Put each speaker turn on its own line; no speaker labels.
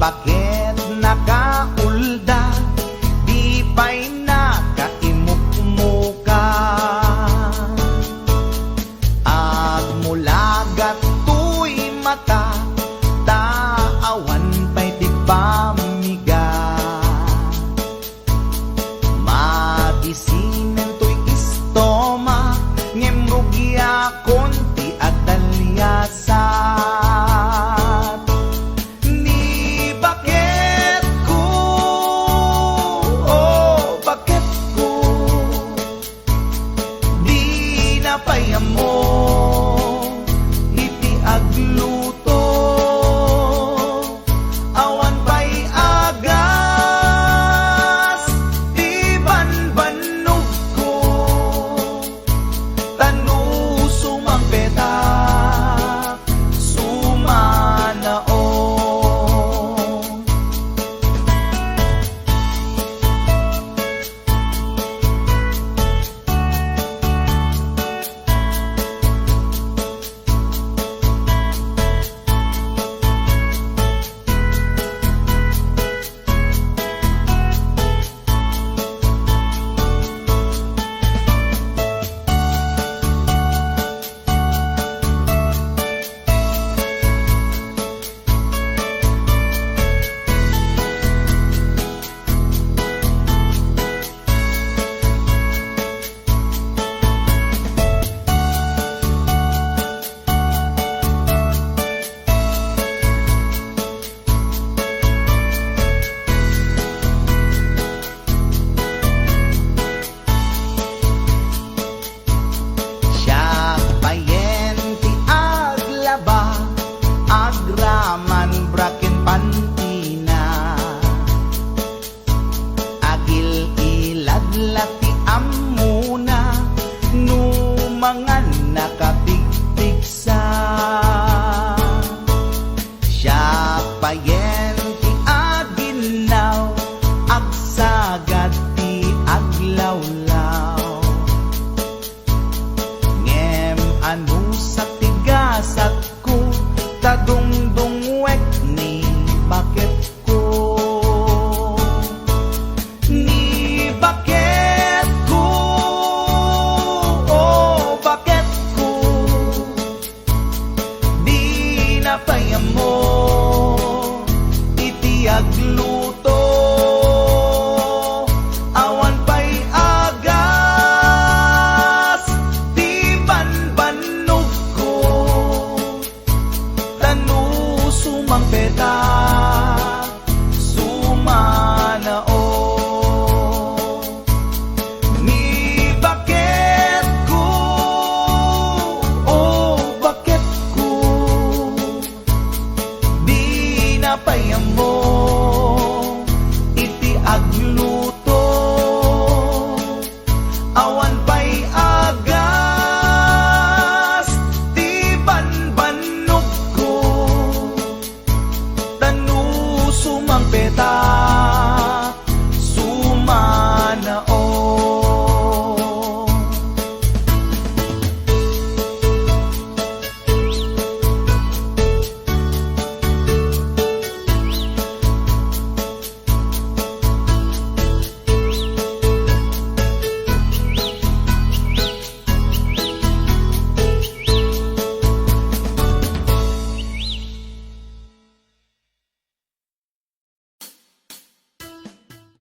Bakit nakaulda, di pa'y nakaimukmuka? At mula gato'y mata, taawan pa'y di pamiga. Mabisinan to'y istoma, ngemrugya konti at talyasat. Ni bakit ko, oh bakit ko, di napayamo, iti agluto, awan pa'y agas, di banbanog ko, tanu sumang petak, sumanao. Agraman braken pantina, agil iladlati amuna, numangan nakapigpigsa. Siya payen ti aginaw, agsagad ti aglawlaw. Ngem anu sa tigasat ko, tadungdungwek ni bakit ko, ni bakit ko, oh bakit ko, di napayamo, iti agluto, awan pa'y agas, di banbanog ko, tanu sumang petak, sumanao. Ni bakit ko, oh bakit ko, di napayamo,